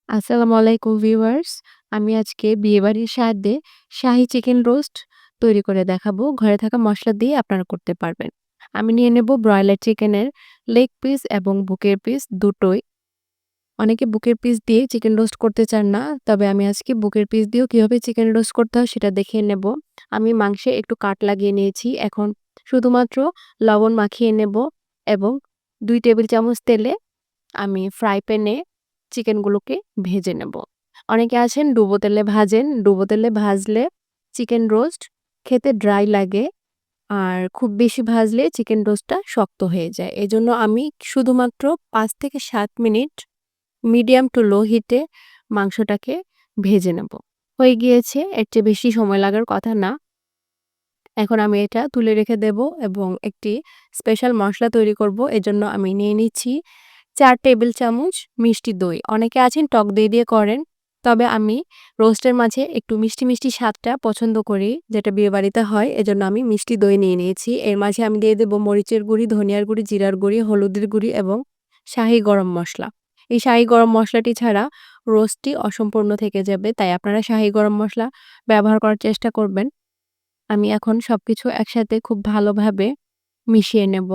আসসালামু আলাইকুম ভিউয়ার্স। আমি আজকে বিয়েবাড়ির স্বাদে শাহী চিকেন রোস্ট তৈরি করে দেখাবো। ঘরে থাকা মসলা দিয়ে আপনারা করতে পারবেন। আমি নিয়ে নেব ব্রয়লার চিকেনের লেগ পিস এবং বুকের পিস দুটোই। অনেকে বুকের পিস দিয়ে চিকেন রোস্ট করতে চান না। তবে আমি আজকে বুকের পিস দিয়েও কিভাবে চিকেন রোস্ট করতে হয় সেটা দেখিয়ে নেব। আমি মাংসে একটু কাট লাগিয়ে নিয়েছি। এখন শুধুমাত্র লবণ মাখিয়ে নেব এবং ২ টেবিল চামচ তেলে আমি ফ্রাই প্যানে চিকেনগুলোকে ভেজে নেব। অনেকে আছেন ডুবো তেলে ভাজেন। ডুবো তেলে ভাজলে চিকেন রোস্ট খেতে ড্রাই লাগে। আর খুব বেশি ভাজলে চিকেন রোস্টটা শক্ত হয়ে যায়। এজন্য আমি শুধুমাত্র ৫ থেকে ৭ মিনিট মিডিয়াম টু লো হিটে মাংসটাকে ভেজে নেব। হয়ে গিয়েছে, এর চেয়ে বেশি সময় লাগার কথা না। এখন আমি এটা তুলে রেখে দেব এবং একটি স্পেশাল মসলা তৈরি করব। এজন্য আমি নিয়ে নিচ্ছি ৪ টেবিল চামচ মিষ্টি দই। অনেকে আছেন টক দই দিয়ে করেন। তবে আমি রোস্টের মাঝে একটু মিষ্টি, মিষ্টি স্বাদটা পছন্দ করি, যেটা বিয়েবাড়িতে হয়। এজন্য আমি মিষ্টি দই নিয়ে নিয়েছি। এর মাঝে আমি দিয়ে দেব মরিচের গুঁড়ি, ধনিয়ার গুঁড়ি, জিরার গুঁড়ি, হলুদের গুঁড়ি এবং শাহী গরম মসলা। এই শাহী গরম মসলাটি ছাড়া রোস্টটি অসম্পূর্ণ থেকে যাবে। তাই আপনারা শাহী গরম মসলা ব্যবহার করার চেষ্টা করবেন। আমি এখন সবকিছু একসাথে খুব ভালোভাবে মিশিয়ে নেব।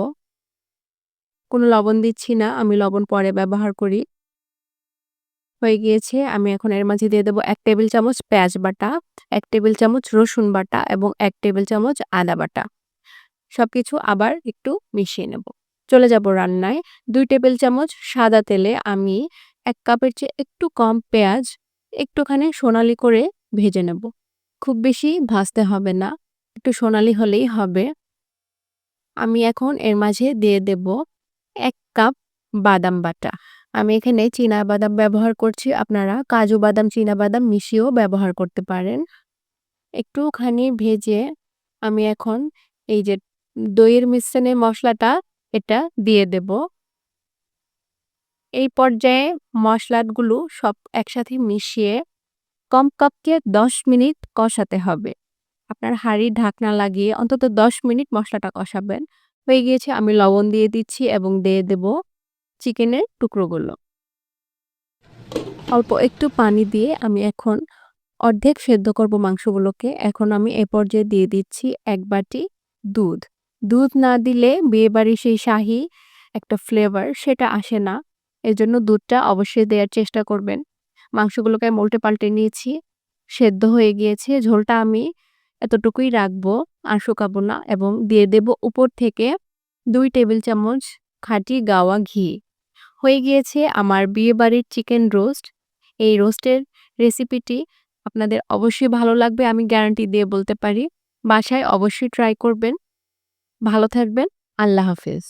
কোনো লবণ দিচ্ছি না, আমি লবণ পরে ব্যবহার করি। হয়ে গিয়েছে, আমি এখন এর মাঝে দিয়ে দেব ১ টেবিল চামচ পেঁয়াজ বাটা, ১ টেবিল চামচ রসুন বাটা এবং ১ টেবিল চামচ আদা বাটা। সবকিছু আবার একটু মিশিয়ে নেব। চলে যাব রান্নায়। ২ টেবিল চামচ সাদা তেলে আমি ১ কাপের চেয়ে একটু কম পেঁয়াজ একটুখানি সোনালি করে ভেজে নেব। খুব বেশি ভাজতে হবে না, একটু সোনালি হলেই হবে। আমি এখন এর মাঝে দিয়ে দেব ১ কাপ বাদাম বাটা। আমি এখানে চীনাবাদাম ব্যবহার করছি। আপনারা কাজু বাদাম, চীনাবাদাম মিশিয়েও ব্যবহার করতে পারেন। একটুখানি ভেজে আমি এখন এই যে দইয়ের মিশ্রণের মসলাটা এটা দিয়ে দেব। এই পর্যায়ে মসলাগুলো সব একসাথে মিশিয়ে কমপক্ষে ১০ মিনিট কষাতে হবে। আপনার হাঁড়ির ঢাকনা লাগিয়ে অন্তত ১০ মিনিট মসলাটা কষাবেন। হয়ে গিয়েছে, আমি লবণ দিয়ে দিচ্ছি এবং দিয়ে দেব চিকেনের টুকরোগুলো। অল্প একটু পানি দিয়ে আমি এখন অর্ধেক সেদ্ধ করব মাংসগুলোকে। এখন আমি এ পর্যায়ে দিয়ে দিচ্ছি ১ বাটি দুধ। দুধ না দিলে বিয়েবাড়ির সেই শাহী একটা ফ্লেভার সেটা আসে না। এজন্য দুধটা অবশ্যই দেয়ার চেষ্টা করবেন। মাংসগুলোকে আমি উল্টে-পাল্টে নিয়েছি। সেদ্ধ হয়ে গিয়েছে। ঝোলটা আমি এতটুকুই রাখবো, আর শুকাবো না এবং দিয়ে দেব উপর থেকে ২ টেবিল চামচ খাঁটি গাওয়া ঘি। হয়ে গিয়েছে আমার বিয়েবাড়ির চিকেন রোস্ট। এই রোস্টের রেসিপিটি আপনাদের অবশ্যই ভালো লাগবে, আমি গ্যারান্টি দিয়ে বলতে পারি। বাসায় অবশ্যই ট্রাই করবেন। ভালো থাকবেন। আল্লাহ হাফেজ।